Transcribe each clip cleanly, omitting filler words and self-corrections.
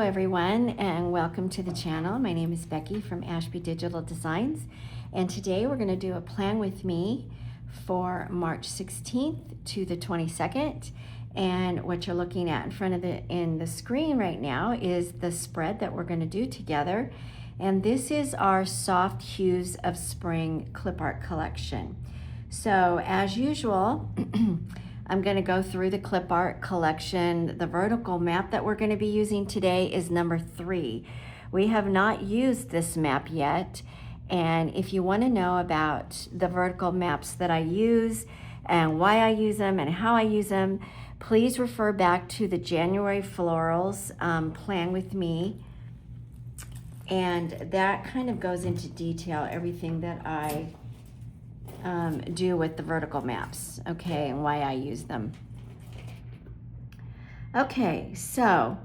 everyone, and welcome to the channel. My name is Becky from Ashbee Digital Designs, and today we're going to do a plan with me for March 16th to the 22nd. And what you're looking at in front of the screen right now is the spread that we're going to do together. And this is our Soft Hues of Spring Clipart collection. So as usual, I'm going to go through the Clipart collection. The vertical map that we're going to be using today is number 3. We have not used this map yet, and if you want to know about the vertical maps that I use and why I use them and how I use them, please refer back to the January florals plan with me, and that kind of goes into detail everything that I do with the vertical maps, okay, and why I use them. Okay, so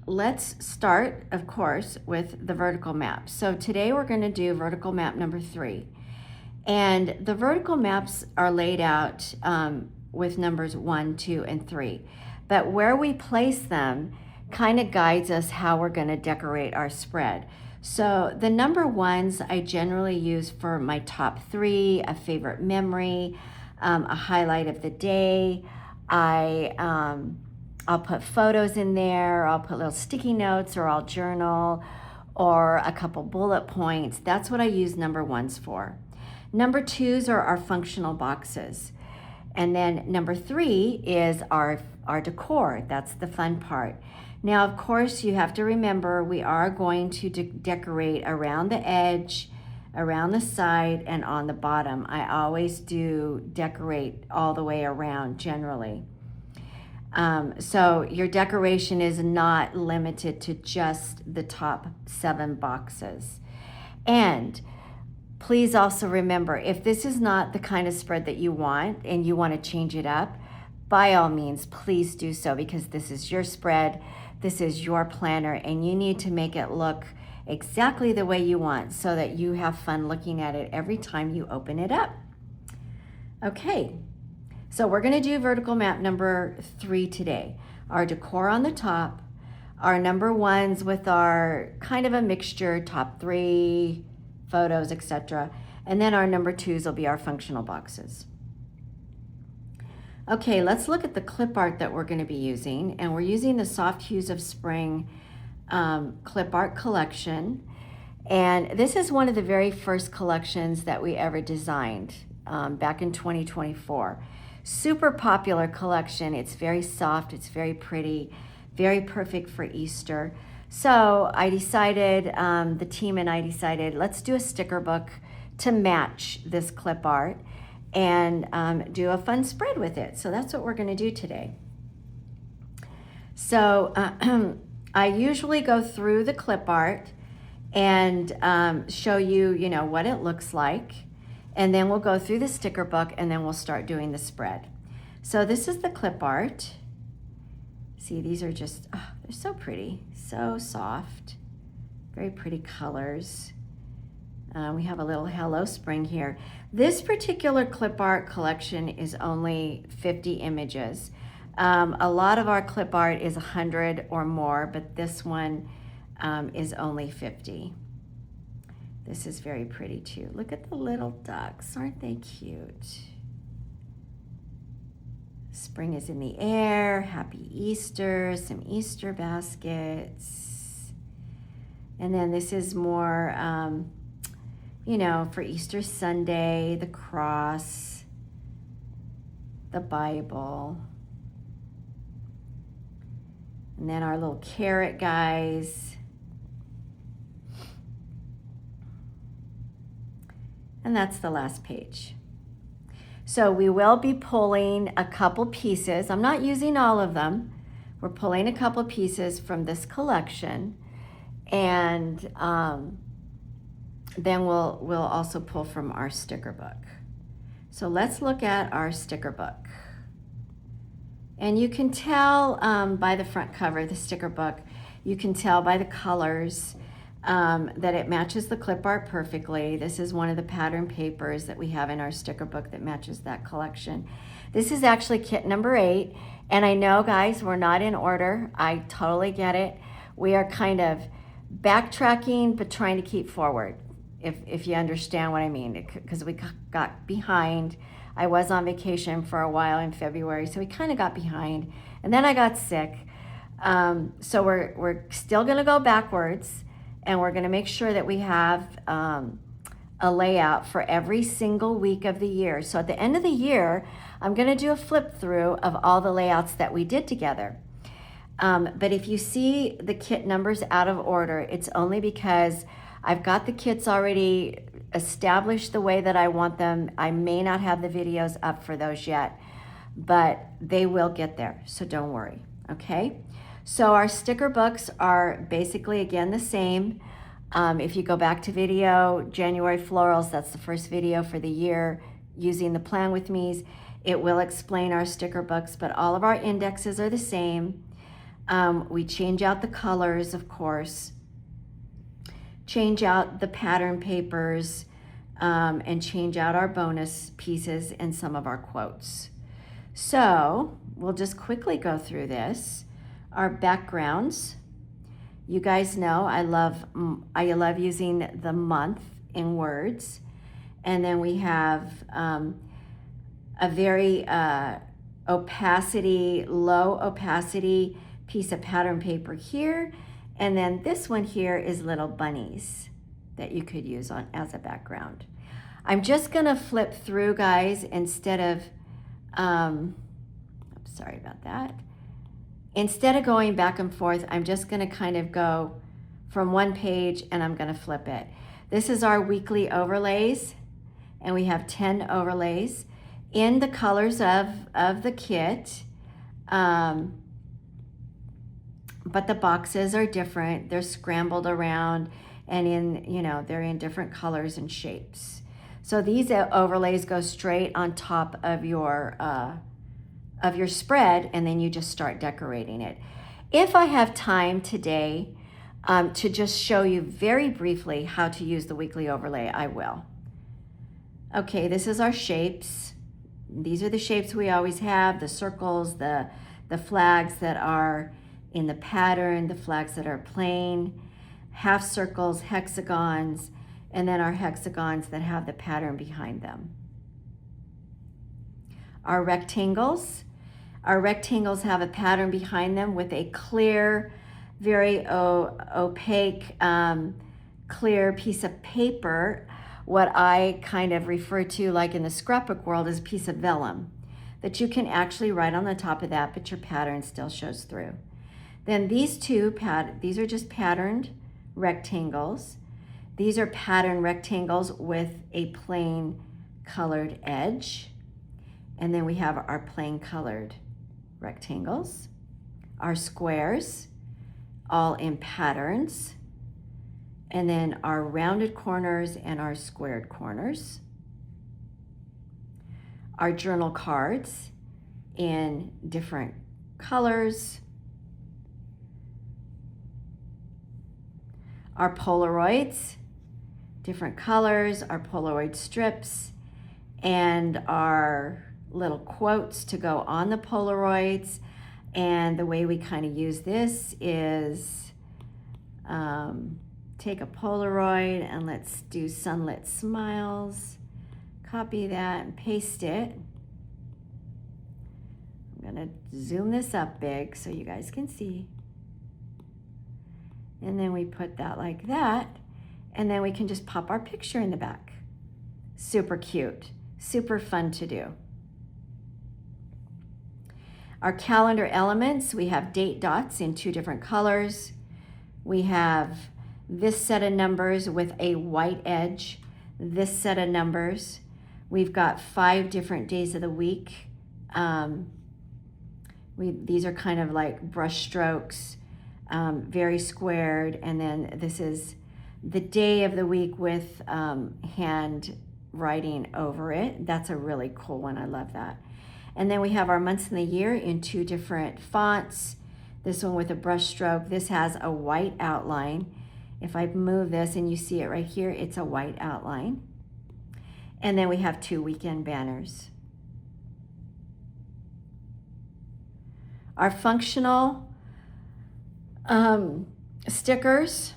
let's start, of course, with the vertical map. So today we're going to do vertical map number 3, and the vertical maps are laid out with numbers 1, 2, and 3, but where we place them kind of guides us how we're going to decorate our spread. So the number 1s I generally use for my top 3, a favorite memory, a highlight of the day. I'll put photos in there, I'll put little sticky notes, or I'll journal, or a couple bullet points. That's what I use number 1s for. Number 2s are our functional boxes. And then number 3 is our decor. That's the fun part. Now, of course, you have to remember we are going to decorate around the edge, around the side, and on the bottom. I always do decorate all the way around generally. So your decoration is not limited to just the top 7 boxes. And please also remember, if this is not the kind of spread that you want and you want to change it up, by all means, please do so, because this is your spread. This is your planner, and you need to make it look exactly the way you want so that you have fun looking at it every time you open it up. Okay, so we're going to do vertical map number 3 today. Our decor on the top, our number 1s with our kind of a mixture, top 3, photos, etc. And then our number 2s will be our functional boxes. Okay, let's look at the clip art that we're going to be using, and we're using the Soft Hues of Spring clip art collection, and this is one of the very first collections that we ever designed back in 2024. Super popular collection. It's very soft, it's very pretty, very perfect for Easter. So I decided, the team and I decided, let's do a sticker book to match this clip art and do a fun spread with it. So that's what we're going to do today. So I usually go through the clip art and show you, what it looks like, and then we'll go through the sticker book, and then we'll start doing the spread. So this is the clip art. See, these are just, they're so pretty, so soft, very pretty colors. We have a little Hello Spring here. This particular clip art collection is only 50 images. A lot of our clip art is 100 or more, but this one is only 50. This is very pretty too. Look at the little ducks, aren't they cute? Spring is in the air, happy Easter, some Easter baskets. And then this is more, for Easter Sunday, the cross, the Bible. And then our little carrot guys. And that's the last page. So we will be pulling a couple pieces. I'm not using all of them. We're pulling a couple pieces from this collection, and then we'll also pull from our sticker book. So let's look at our sticker book. And you can tell by the front cover, the sticker book, you can tell by the colors that it matches the clip art perfectly. This is one of the pattern papers that we have in our sticker book that matches that collection. This is actually kit number 8. And I know, guys, we're not in order. I totally get it. We are kind of backtracking, but trying to keep forward, if you understand what I mean, because we got behind. I was on vacation for a while in February, so we kind of got behind. And then I got sick. So we're still going to go backwards, and we're going to make sure that we have a layout for every single week of the year. So at the end of the year, I'm going to do a flip through of all the layouts that we did together. But if you see the kit numbers out of order, it's only because I've got the kits already established the way that I want them. I may not have the videos up for those yet, but they will get there, so don't worry, okay? So our sticker books are basically, again, the same. If you go back to video, January Florals, that's the first video for the year, using the Plan With Me's, it will explain our sticker books, but all of our indexes are the same. We change out the colors, of course, change out the pattern papers, and change out our bonus pieces and some of our quotes. So we'll just quickly go through this. Our backgrounds, you guys know I love using the month in words. And then we have a very low opacity piece of pattern paper here. And then this one here is little bunnies that you could use as a background. I'm just gonna flip through, guys, instead of, sorry about that. Instead of going back and forth, I'm just gonna kind of go from one page and I'm gonna flip it. This is our weekly overlays, and we have 10 overlays in the colors of the kit. But the boxes are different. They're scrambled around, and they're in different colors and shapes. So these overlays go straight on top of your spread, and then you just start decorating it. If I have time today to just show you very briefly how to use the weekly overlay, I will. Okay, this is our shapes. These are the shapes we always have, the circles, the flags that are in the pattern, the flags that are plain, half circles, hexagons, and then our hexagons that have the pattern behind them. Our rectangles have a pattern behind them with a clear, very opaque, clear piece of paper, what I kind of refer to, like in the scrapbook world, as a piece of vellum that you can actually write on the top of that, but your pattern still shows through. Then these these are just patterned rectangles. These are patterned rectangles with a plain colored edge. And then we have our plain colored rectangles, our squares, all in patterns, and then our rounded corners and our squared corners. Our journal cards in different colors. Our Polaroids, different colors, our Polaroid strips, and our little quotes to go on the Polaroids. And the way we kind of use this is take a Polaroid and let's do sunlit smiles. Copy that and paste it. I'm gonna zoom this up big so you guys can see. And then we put that like that, and then we can just pop our picture in the back. Super cute, super fun to do. Our calendar elements, we have date dots in 2 different colors. We have this set of numbers with a white edge, this set of numbers. We've got 5 different days of the week. These are kind of like brush strokes, very squared, and then this is the day of the week with hand writing over it. That's a really cool one. I love that. And then we have our months in the year in 2 different fonts. This one with a brush stroke. This has a white outline, If I move this and you see it right here, it's a white outline. And then we have 2 weekend banners. Our functional stickers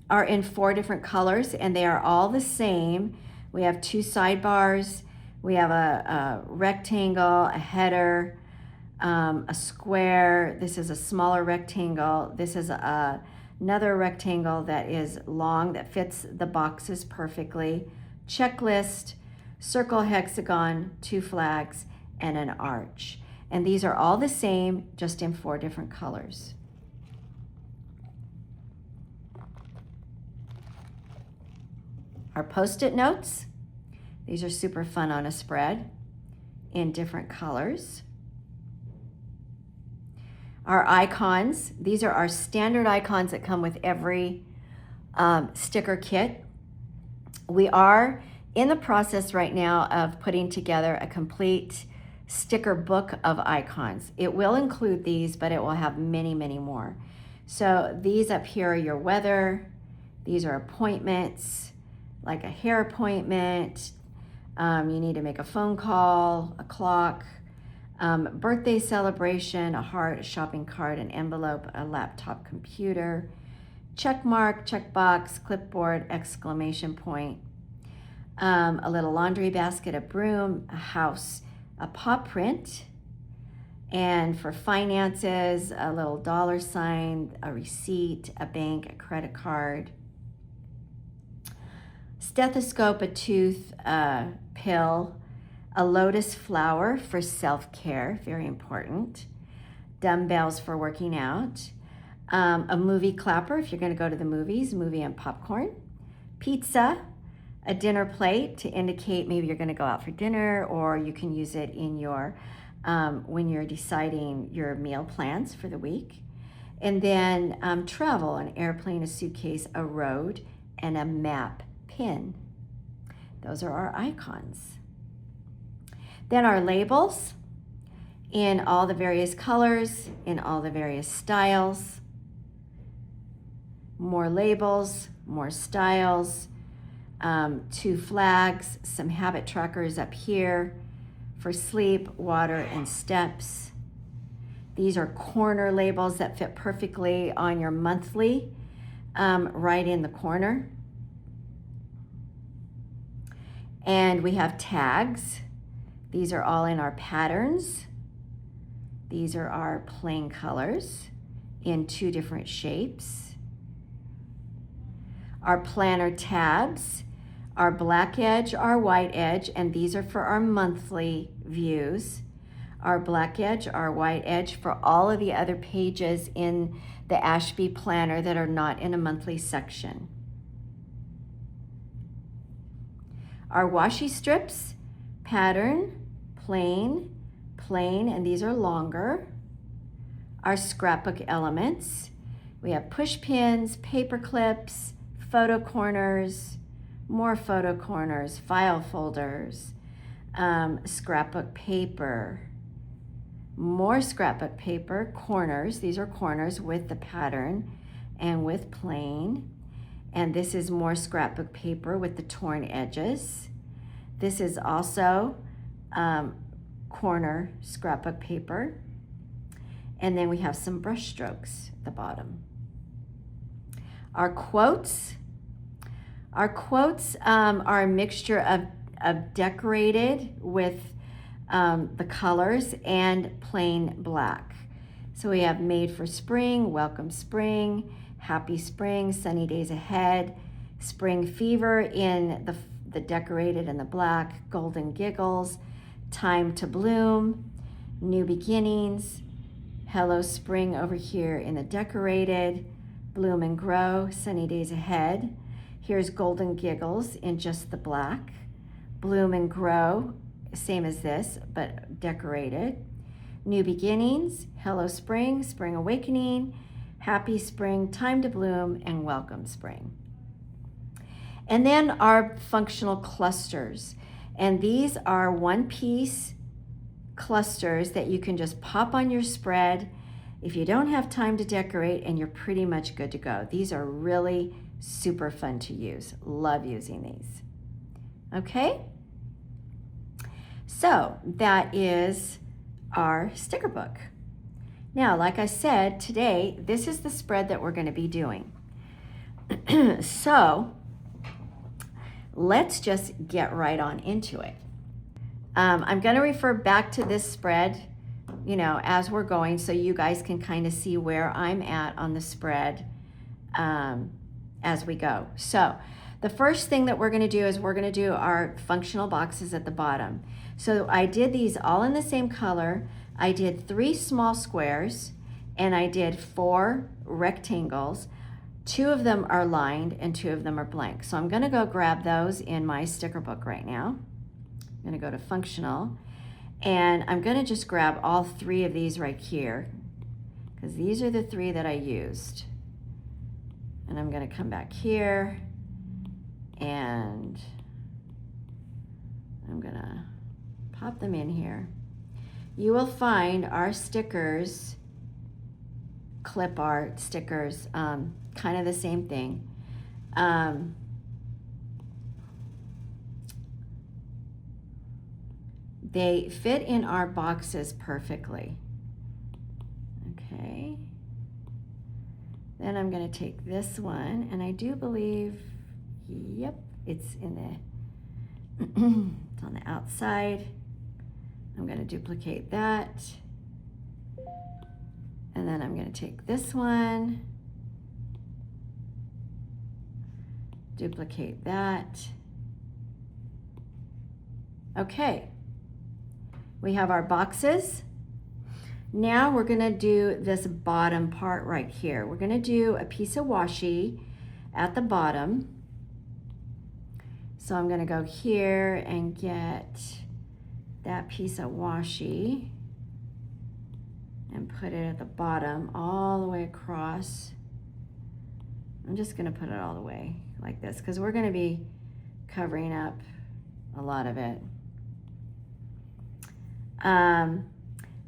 are in 4 different colors, and they are all the same. We have 2 sidebars. We have a rectangle, a header, a square. This is a smaller rectangle. This is another rectangle that is long, that fits the boxes perfectly. Checklist, circle, hexagon, 2 flags, and an arch. And these are all the same, just in 4 different colors. Our Post-it notes, these are super fun on a spread in different colors. Our icons, these are our standard icons that come with every sticker kit. We are in the process right now of putting together a complete sticker book of icons. It will include these, but it will have many, many more. So these up here are your weather. These are appointments, like a hair appointment. You need to make a phone call, a clock, birthday celebration, a heart, a shopping cart, an envelope, a laptop computer, check mark, check box, clipboard, exclamation point, a little laundry basket, a broom, a house, a paw print, and for finances, a little dollar sign, a receipt, a bank, a credit card, stethoscope, a tooth, a pill, a lotus flower for self-care, very important, dumbbells for working out, a movie clapper if you're going to go to the movies, movie and popcorn, pizza, a dinner plate to indicate maybe you're going to go out for dinner, or you can use it in your when you're deciding your meal plans for the week. And then travel, an airplane, a suitcase, a road, and a map pin. Those are our icons. Then our labels in all the various colors, in all the various styles. More labels, more styles, 2 flags, some habit trackers up here for sleep, water, and steps. These are corner labels that fit perfectly on your monthly, right in the corner. And we have tags. These are all in our patterns. These are our plain colors in 2 different shapes. Our planner tabs, our black edge, our white edge, and these are for our monthly views. Our black edge, our white edge for all of the other pages in the Ashbee planner that are not in a monthly section. Our washi strips, pattern, plain, plain, and these are longer. Our scrapbook elements, we have push pins, paper clips, photo corners, more photo corners, file folders, scrapbook paper, more scrapbook paper, corners. These are corners with the pattern and with plain. And this is more scrapbook paper with the torn edges. This is also corner scrapbook paper. And then we have some brush strokes at the bottom. Our quotes. Our quotes are a mixture of decorated with the colors and plain black. So we have made for spring, welcome spring, happy spring, sunny days ahead, spring fever in the decorated and the black, golden giggles, time to bloom, new beginnings, hello spring over here in the decorated, bloom and grow, sunny days ahead. Here's golden giggles in just the black, bloom and grow, same as this, but decorated. New beginnings, hello spring, spring awakening, happy spring, time to bloom, and welcome spring. And then our functional clusters. And these are 1-piece clusters that you can just pop on your spread if you don't have time to decorate, and you're pretty much good to go. These are really super fun to use. Love using these. Okay? So that is our sticker book. Now, like I said, today, this is the spread that we're going to be doing. So let's just get right on into it. I'm going to refer back to this spread, you know, as we're going, so you guys can kind of see where I'm at on the spread as we go. So the first thing that we're going to do is we're going to do our functional boxes at the bottom. So I did these all in the same color. I did 3 small squares, and I did 4 rectangles. 2 of them are lined and 2 of them are blank. So I'm going to go grab those in my sticker book right now. I'm going to go to functional, and I'm going to just grab all 3 of these right here, because these are the 3 that I used. And I'm going to come back here, and I'm going to pop them in here. You will find our stickers, Clipart stickers, kind of the same thing. They fit in our boxes perfectly. Okay. Then I'm going to take this one, and I do believe, yep, it's in the, it's on the outside. I'm going to duplicate that. And then I'm going to take this one, duplicate that. Okay. We have our boxes. Now we're going to do this bottom part right here. We're going to do a piece of washi at the bottom. So I'm going to go here and get that piece of washi and put it at the bottom all the way across. I'm just going to put it all the way like this, because we're going to be covering up a lot of it. I'm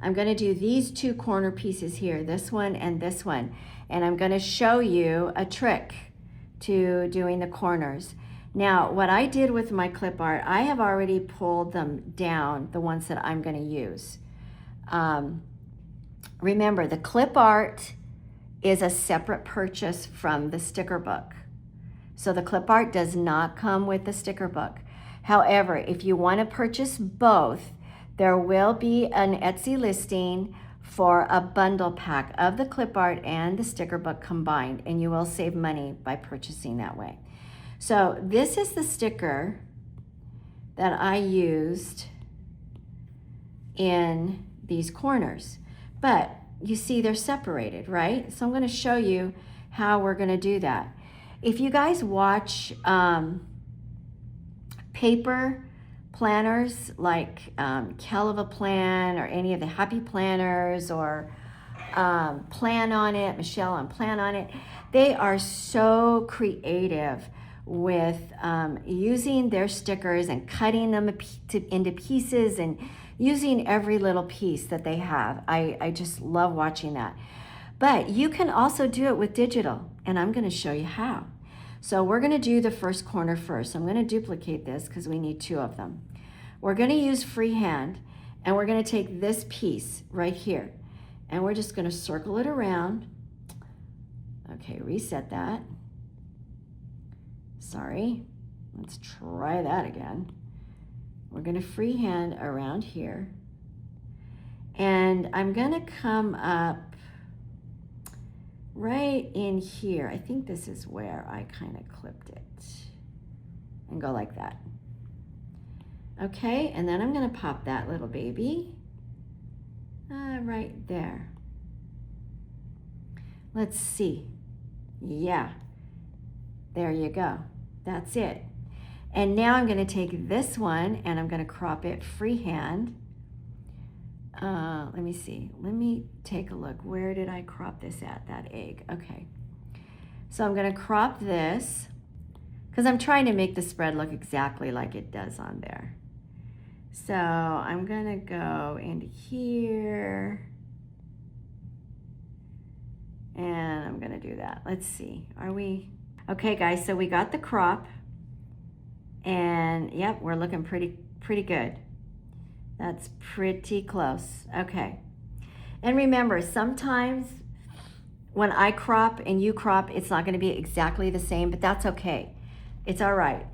going to do these 2 corner pieces here, this one and this one, and I'm going to show you a trick to doing the corners. Now, what I did with my clip art, I have already pulled them down, the ones that I'm going to use. Remember, the clip art is a separate purchase from the sticker book. So the clip art does not come with the sticker book. However, if you want to purchase both, there will be an Etsy listing for a bundle pack of the clip art and the sticker book combined, and you will save money by purchasing that way. So this is the sticker that I used in these corners, but you see they're separated, right? So I'm going to show you how we're going to do that. If you guys watch paper planners like Kell of a Plan, or any of the Happy Planners, or Plan On It, Michelle on Plan On It, they are so creative with using their stickers and cutting them into pieces and using every little piece that they have. I just love watching that. But you can also do it with digital, and I'm going to show you how. So we're going to do the first corner first. I'm going to duplicate this because we need 2 of them. We're going to use freehand, and we're going to take this piece right here, and we're just going to circle it around. Okay, reset that. Sorry. Let's try that again. We're going to freehand around here, and I'm going to come up right in here. I think this is where I kind of clipped it, and go like that. Okay, and then I'm going to pop that little baby right there. Let's see. Yeah, there you go. That's it. And now I'm going to take this one, and I'm going to crop it freehand. Let me see. Let me take a look. Where did I crop this at? That egg. Okay. So I'm going to crop this because I'm trying to make the spread look exactly like it does on there. So I'm going to go into here. And I'm gonna do that. Let's see, are we? Okay guys, so we got the crop and yep, we're looking pretty good. That's pretty close. Okay. And remember, sometimes when I crop and you crop, it's not gonna be exactly the same, but that's okay. It's all right.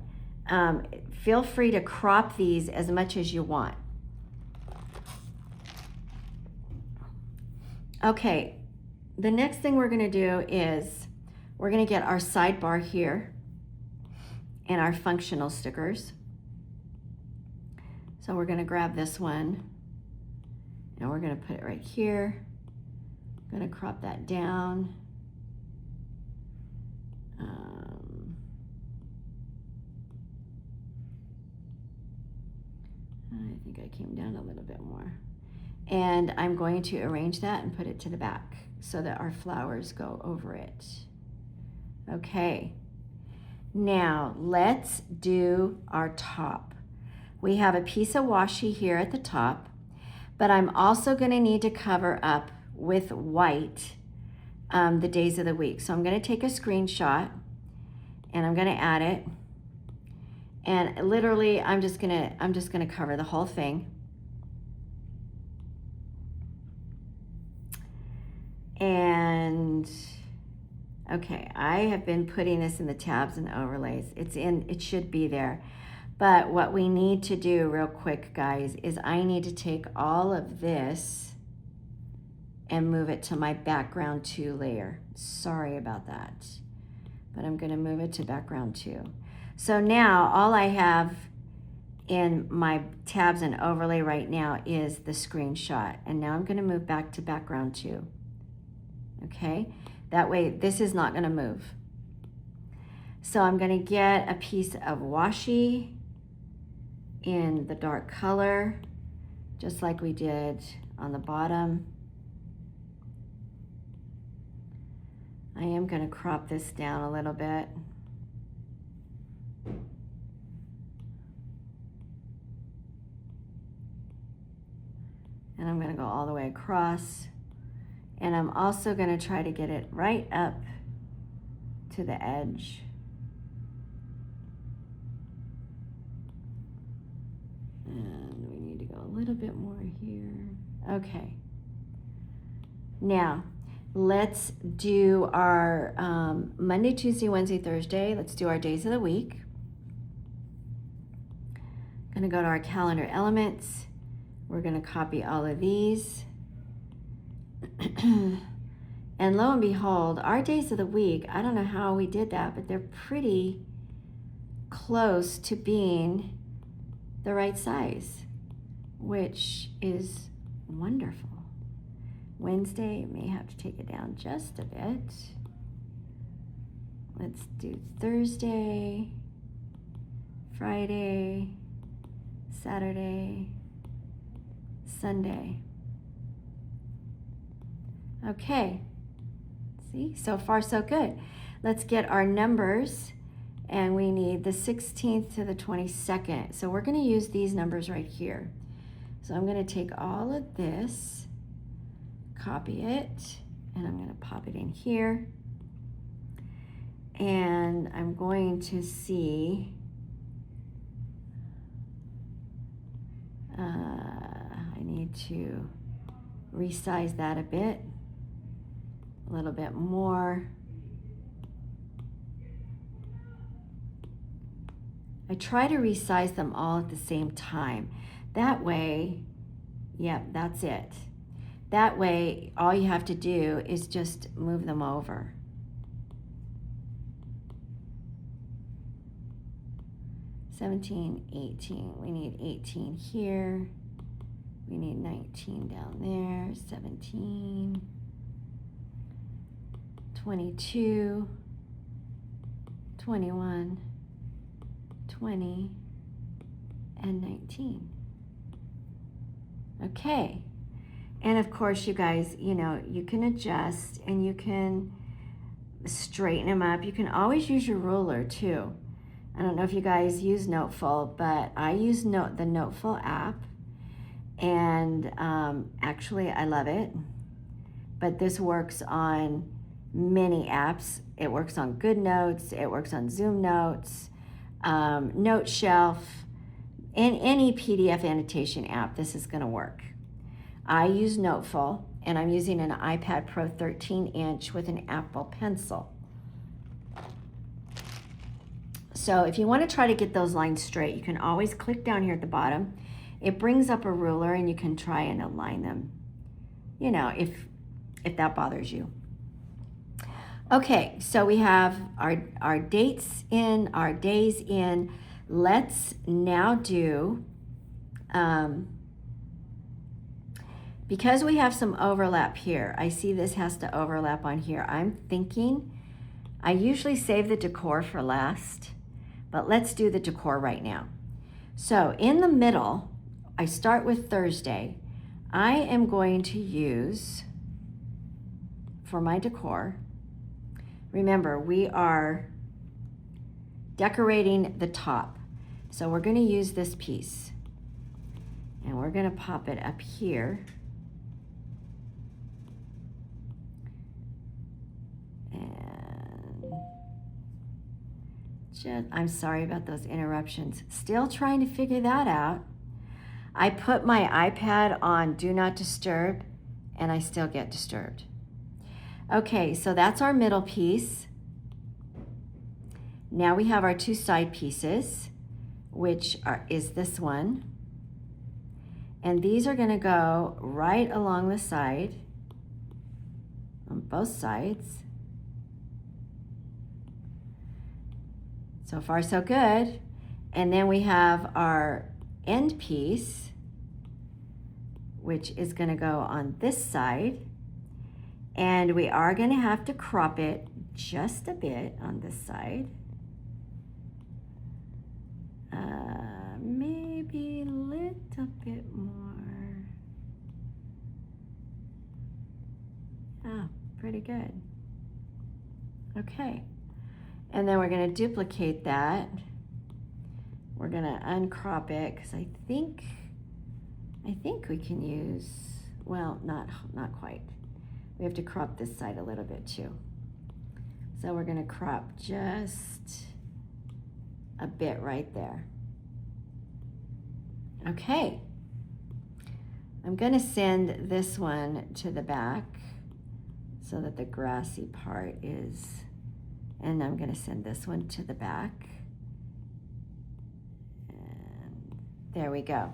Feel free to crop these as much as you want. Okay, the next thing we're gonna do is we're gonna get our sidebar here and our functional stickers. So we're gonna grab this one and we're gonna put it right here. I'm gonna crop that down. I think I came down a little bit more. And I'm going to arrange that and put it to the back so that our flowers go over it. Okay, now let's do our top. We have a piece of washi here at the top, but I'm also gonna need to cover up with white the days of the week. So I'm gonna take a screenshot and I'm gonna add it. And literally, I'm just gonna cover the whole thing. And okay, I have been putting this in the tabs and overlays. It should be there. But what we need to do real quick, guys, is I need to take all of this and move it to my background 2 layer. Sorry about that, but I'm gonna move it to background 2. So now all I have in my tabs and overlay right now is the screenshot. And now I'm gonna move back to background 2. Okay, that way this is not gonna move. So I'm gonna get a piece of washi in the dark color, just like we did on the bottom. I am gonna crop this down a little bit. And I'm gonna go all the way across. And I'm also gonna try to get it right up to the edge. And we need to go a little bit more here. Okay. Now, let's do our Monday, Tuesday, Wednesday, Thursday. Let's do our days of the week. Gonna go to our calendar elements. We're gonna copy all of these. And lo and behold, our days of the week, I don't know how we did that, but they're pretty close to being the right size, which is wonderful. Wednesday, may have to take it down just a bit. Let's do Thursday, Friday, Saturday, Sunday. Okay, see, so far so good. Let's get our numbers, and we need the 16th to the 22nd. So we're gonna use these numbers right here. So I'm gonna take all of this, copy it, and I'm gonna pop it in here. And I'm going to see, I need to resize that a bit. A little bit more. I try to resize them all at the same time. That way, yep, that's it. That way, all you have to do is just move them over. $17, $18, we need 18 here. We need 19 down there, 17. 22, 21, 20, and 19. Okay, and of course, you guys, you know, you can adjust and you can straighten them up. You can always use your ruler too. I don't know if you guys use Noteful, but I use the Noteful app, and actually I love it. But this works on many apps. It works on GoodNotes, it works on Zoom Notes, Note Shelf, in any PDF annotation app, this is going to work. I use Noteful, and I'm using an iPad Pro 13-inch with an Apple Pencil. So if you want to try to get those lines straight, you can always click down here at the bottom. It brings up a ruler, and you can try and align them, you know, if that bothers you. Okay, so we have our dates in, our days in. Let's now do, because we have some overlap here, I see this has to overlap on here. I'm thinking, I usually save the decor for last, but let's do the decor right now. So in the middle, I start with Thursday. I am going to use, for my decor, remember, we are decorating the top. So we're going to use this piece, and we're going to pop it up here. And I'm sorry about those interruptions. Still trying to figure that out. I put my iPad on Do Not Disturb, and I still get disturbed. Okay, so that's our middle piece. Now we have our two side pieces, which is this one. And these are going to go right along the side, on both sides. So far, so good. And then we have our end piece, which is going to go on this side. And we are going to have to crop it just a bit on this side. Maybe a little bit more. Oh, pretty good. Okay. And then we're going to duplicate that. We're going to uncrop it because I think we can use, well, not quite. We have to crop this side a little bit too. So we're going to crop just a bit right there. Okay. I'm going to send this one to the back so that the grassy part is, and I'm going to send this one to the back. And there we go.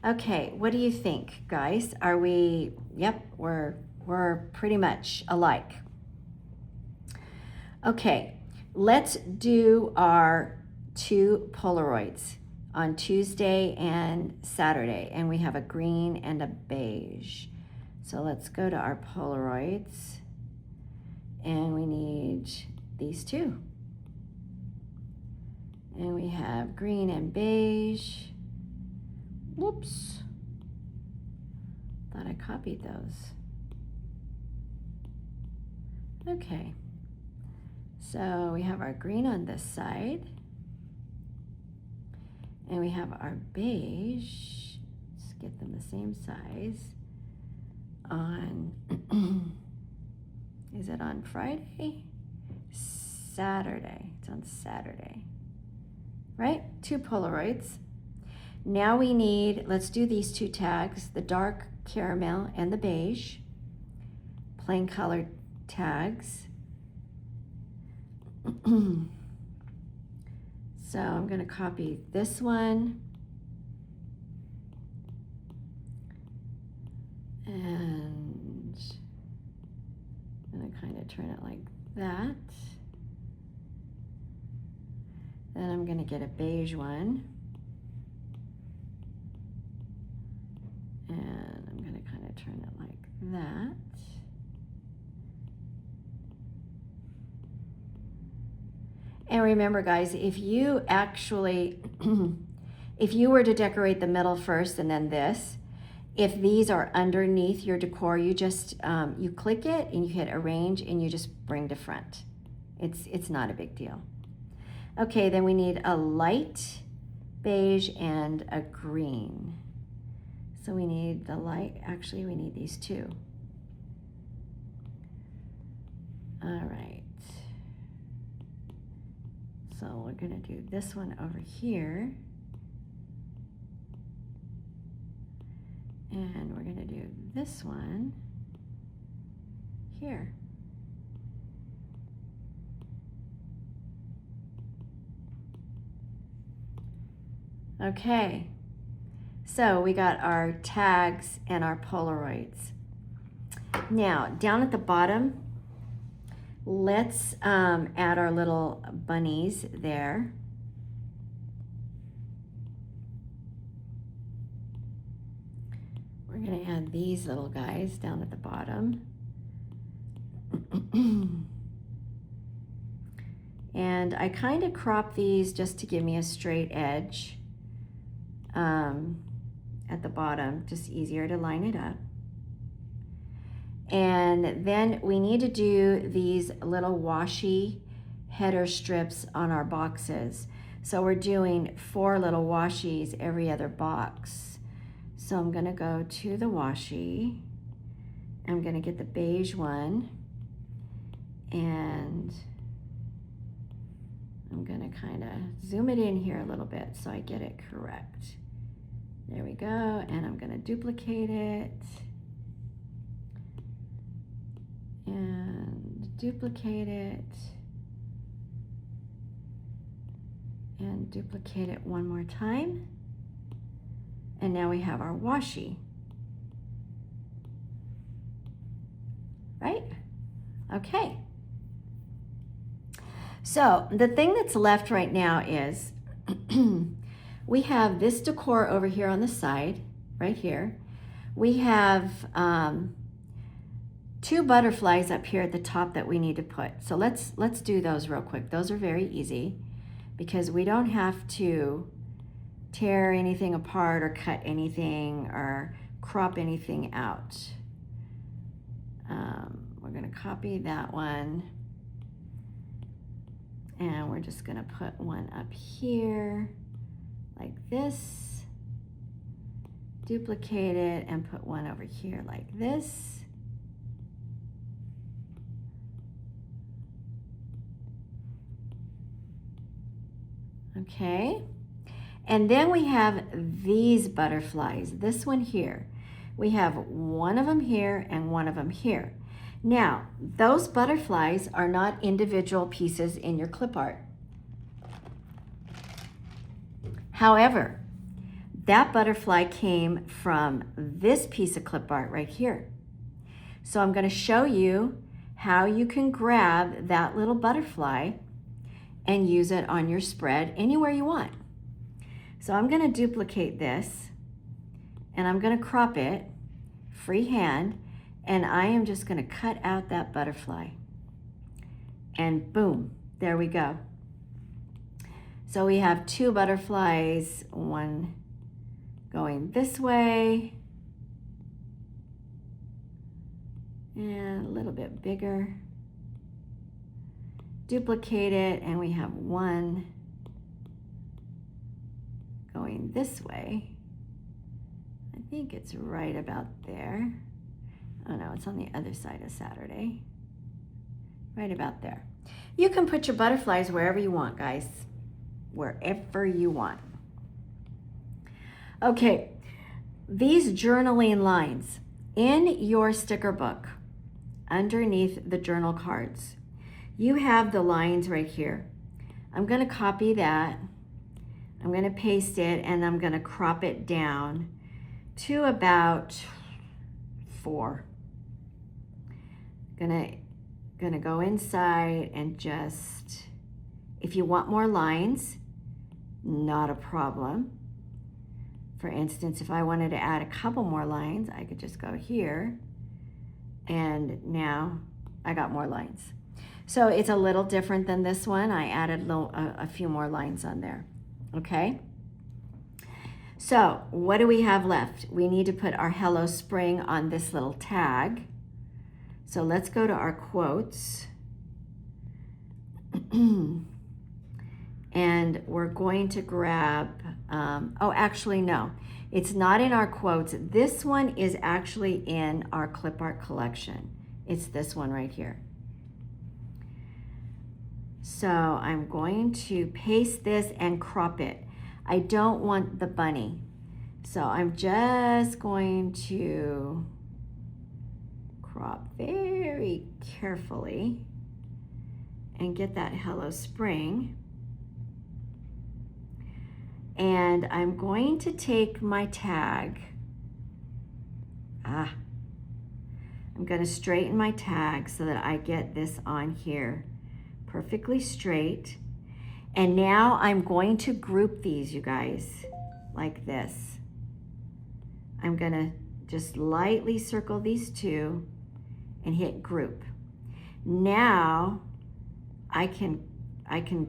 Okay, what do you think, guys? Are we, yep, we're pretty much alike. Okay, let's do our two Polaroids on Tuesday and Saturday, and we have a green and a beige. So let's go to our Polaroids, and we need these two. And we have green and beige. Whoops, thought I copied those. Okay, so we have our green on this side, and we have our beige. Let's get them the same size on, is it on Friday? Saturday, it's on Saturday, right? Two Polaroids. Now we need, let's do these two tags, the dark caramel and the beige, plain colored tags. So I'm going to copy this one, and I'm going to kind of turn it like that. Then I'm going to get a beige one, and I'm going to kind of turn it like that. And remember, guys, if you actually, if you were to decorate the middle first and then this, if these are underneath your decor, you just, you click it and you hit arrange and you just bring to front. It's not a big deal. Okay, then we need a light beige and a green. So we need the light, actually we need these two. All right. So we're going to do this one over here. And we're going to do this one here. Okay, so we got our tags and our Polaroids. Now, down at the bottom, let's add our little bunnies there. We're going to add these little guys down at the bottom. And I kind of crop these just to give me a straight edge at the bottom, just easier to line it up. And then we need to do these little washi header strips on our boxes. So we're doing 4 little washies every other box. So I'm going to go to the washi. I'm going to get the beige one, and I'm going to kind of zoom it in here a little bit so I get it correct. There we go, and I'm going to duplicate it and duplicate it and duplicate it one more time. And now we have our washi. Right? Okay. So the thing that's left right now is we have this decor over here on the side, right here. We have 2 butterflies up here at the top that we need to put. So let's do those real quick. Those are very easy because we don't have to tear anything apart or cut anything or crop anything out. We're going to copy that one, and we're just going to put one up here like this, duplicate it, and put one over here like this. Okay, and then we have these butterflies, this one here. We have one of them here and one of them here. Now, those butterflies are not individual pieces in your clip art. However, that butterfly came from this piece of clip art right here. So I'm going to show you how you can grab that little butterfly and use it on your spread anywhere you want. So I'm going to duplicate this, and I'm going to crop it freehand, and I am just going to cut out that butterfly. And boom, there we go. So we have 2 butterflies, one going this way, and a little bit bigger. Duplicate it, and we have one going this way. I think it's right about there. Oh no, it's on the other side of Saturday. Right about there. You can put your butterflies wherever you want, guys. Wherever you want. Okay, these journaling lines in your sticker book, underneath the journal cards, you have the lines right here. I'm going to copy that. I'm going to paste it, and I'm going to crop it down to about 4. Gonna go inside and just, if you want more lines, not a problem. For instance, if I wanted to add a couple more lines, I could just go here, and now I got more lines. So it's a little different than this one. I added a few more lines on there. Okay, so what do we have left? We need to put our Hello Spring on this little tag. So let's go to our quotes. And we're going to grab, oh, actually, no, it's not in our quotes. This one is actually in our clip art collection. It's this one right here. So I'm going to paste this and crop it. I don't want the bunny. So I'm just going to crop very carefully and get that Hello Spring. And I'm going to take my tag. I'm going to straighten my tag so that I get this on here perfectly straight. And now I'm going to group these, you guys, like this. I'm going to just lightly circle these two and hit group. Now I can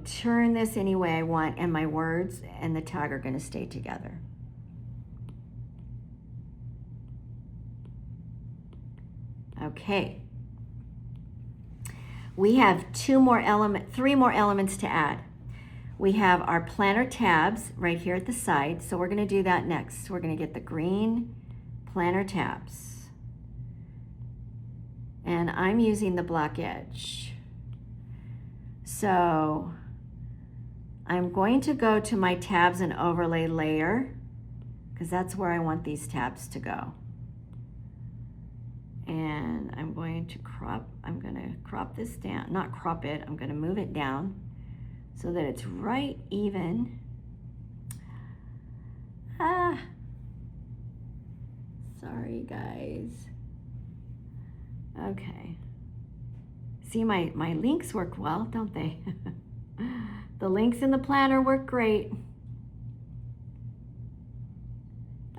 turn this any way I want, and my words and the tag are going to stay together. Okay. We have three more elements to add. We have our planner tabs right here at the side, so we're going to do that next. We're going to get the green planner tabs. And I'm using the black edge. So I'm going to go to my tabs and overlay layer, because that's where I want these tabs to go. And I'm going to crop this down, not crop it, I'm going to move it down so that it's right even. Sorry guys. Okay. See, my links work well, don't they? The links in the planner work great.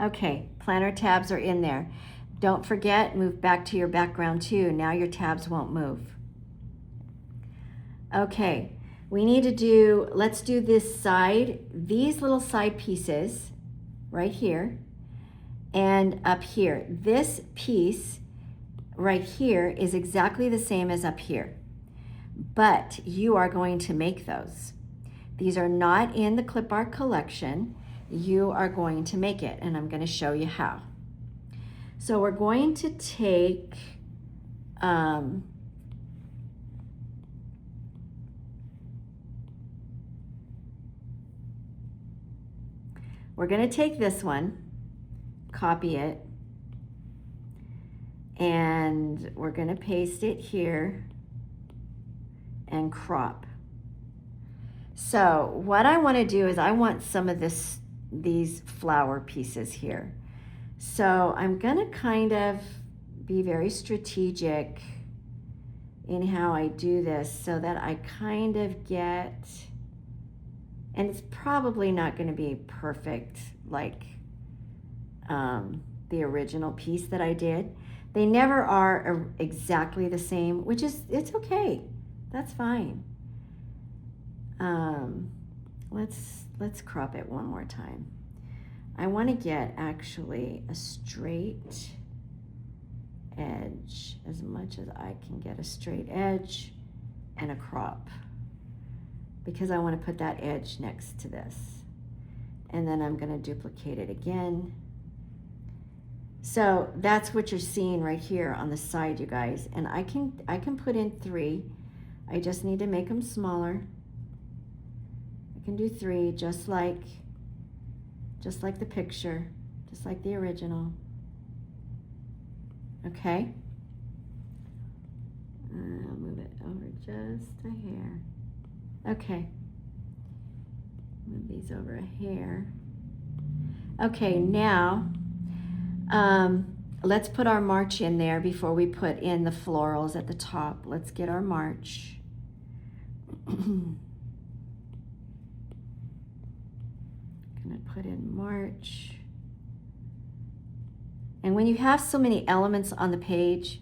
Okay, planner tabs are in there. Don't forget, move back to your background too. Now your tabs won't move. Okay, let's do this side, these little side pieces right here and up here. This piece right here is exactly the same as up here, but you are going to make those. These are not in the Clipart collection. You are going to make it, and I'm going to show you how. So we're going to take this one, copy it, and we're going to paste it here and crop. So what I want to do is I want some of these flower pieces here. So I'm going to kind of be very strategic in how I do this so that I kind of get, and it's probably not going to be perfect like the original piece that I did. They never are exactly the same, which is, it's okay. That's fine. Let's crop it one more time. I want to get actually a straight edge, as much as I can get a straight edge and a crop, because I want to put that edge next to this. And then I'm going to duplicate it again. So that's what you're seeing right here on the side, you guys. And I can put in 3. I just need to make them smaller. I can do 3 just like the picture, just like the original. Okay. I'll move it over just a hair. Okay. Move these over a hair. Okay, now let's put our march in there before we put in the florals at the top. Let's get our march. Gonna put in March. And when you have so many elements on the page,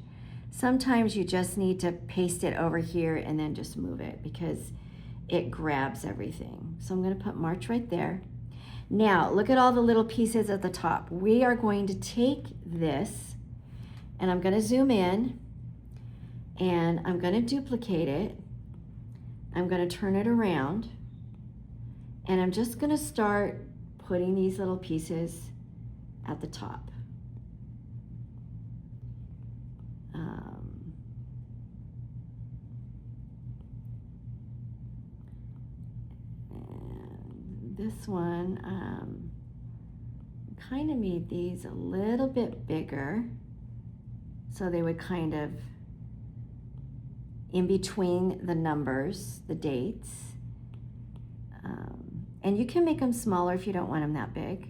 sometimes you just need to paste it over here and then just move it because it grabs everything. So I'm going to put March right there. Now look at all the little pieces at the top. We are going to take this and I'm going to zoom in and I'm going to duplicate it. I'm going to turn it around and I'm just going to start putting these little pieces at the top. this one, kind of made these a little bit bigger so they would kind of in between the numbers, the dates. And you can make them smaller if you don't want them that big.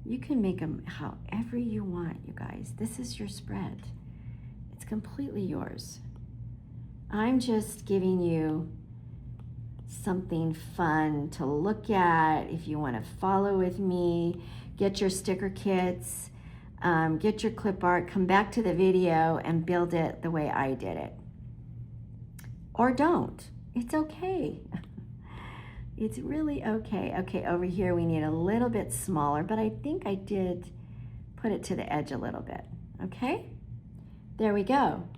You can make them however you want, you guys. This is your spread. It's completely yours. I'm just giving you something fun to look at. If you want to follow with me, get your sticker kits, get your clip art, come back to the video and build it the way I did it. Or don't. It's okay. It's really okay. Okay, over here we need a little bit smaller, but I think I did put it to the edge a little bit. Okay? There we go.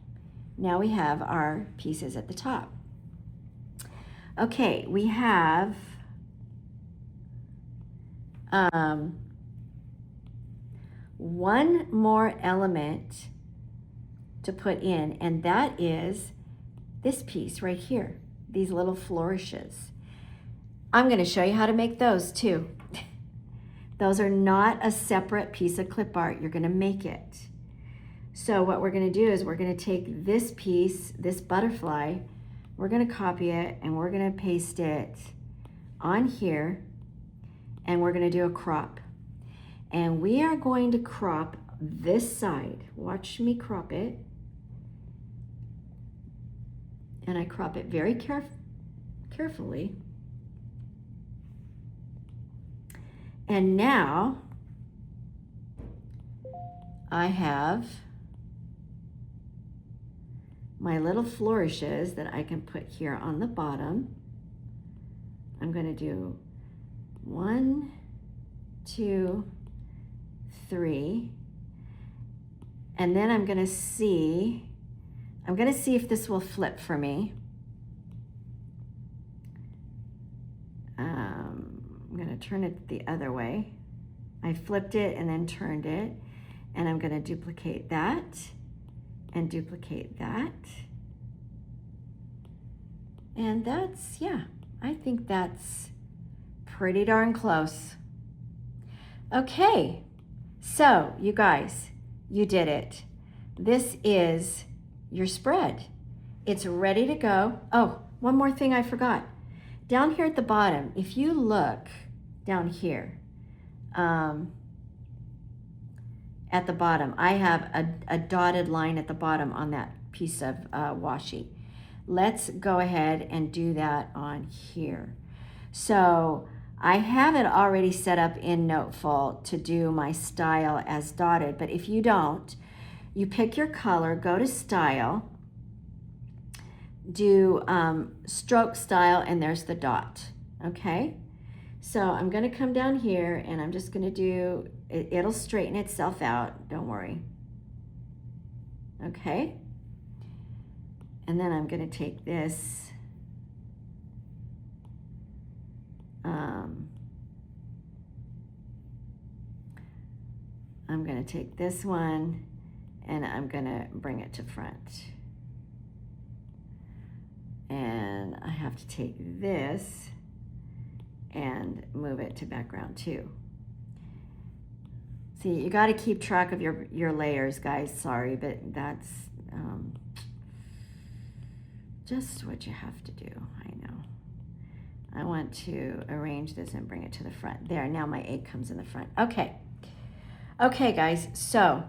Now we have our pieces at the top. Okay, we have one more element to put in, and that is this piece right here, these little flourishes. I'm going to show you how to make those too. Those are not a separate piece of clip art. You're going to make it. So what we're going to do is we're going to take this piece, this butterfly, we're going to copy it and we're going to paste it on here, and we're going to do a crop. And we are going to crop this side. Watch me crop it. And I crop it very carefully. And now I have my little flourishes that I can put here on the bottom. I'm going to do 1, 2, 3, and then I'm going to see if this will flip for me. I'm going to turn it the other way. I flipped it and then turned it, and I'm going to duplicate that and duplicate that. And that's, yeah, I think that's pretty darn close. Okay, so you guys, you did it. This is your spread. It's ready to go. Oh, one more thing I forgot. Down here at the bottom, if you look down here, at the bottom, I have a dotted line at the bottom on that piece of washi. Let's go ahead and do that on here. So I have it already set up in Noteful to do my style as dotted, but if you don't, you pick your color, go to style, do stroke style, and there's the dot, okay? So I'm gonna come down here and I'm just gonna do, it'll straighten itself out, don't worry. Okay? And then I'm gonna take this, I'm gonna take this one and I'm gonna bring it to front. And I have to take this and move it to background too. See, you got to keep track of your layers, guys. Sorry, but that's just what you have to do. I know. I want to arrange this and bring it to the front. There, now my egg comes in the front. Okay. Okay, guys, so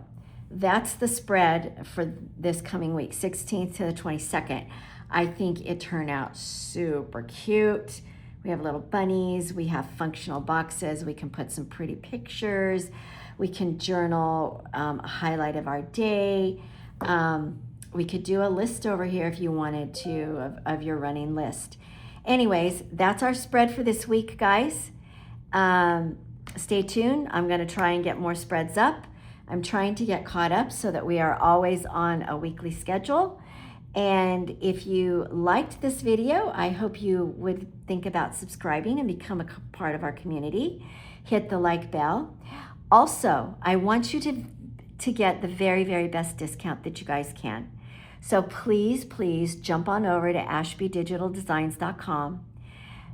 that's the spread for this coming week, 16th to the 22nd. I think it turned out super cute. We have little bunnies, we have functional boxes, we can put some pretty pictures, we can journal a highlight of our day. We could do a list over here if you wanted to of your running list. Anyways, that's our spread for this week, guys. Stay tuned. I'm going to try and get more spreads up. I'm trying to get caught up so that we are always on a weekly schedule. And if you liked this video, I hope you would think about subscribing and become a part of our community. Hit the like bell. Also, I want you to get the very, very best discount that you guys can. So please, please jump on over to ashbeedigitaldesigns.com.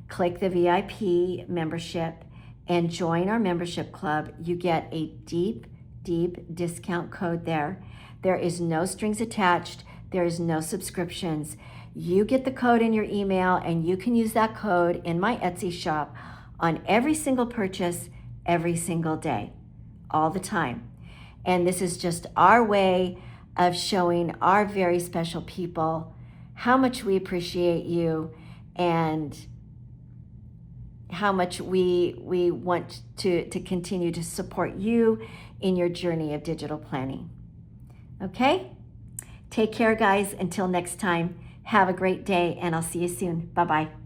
click the VIP membership and join our membership club. You get a deep discount code there. There is no strings attached. There is no subscriptions. You get the code in your email and you can use that code in my Etsy shop on every single purchase, every single day, all the time. And this is just our way of showing our very special people how much we appreciate you and how much we want to continue to support you in your journey of digital planning. Okay? Take care, guys. Until next time, have a great day, and I'll see you soon. Bye-bye.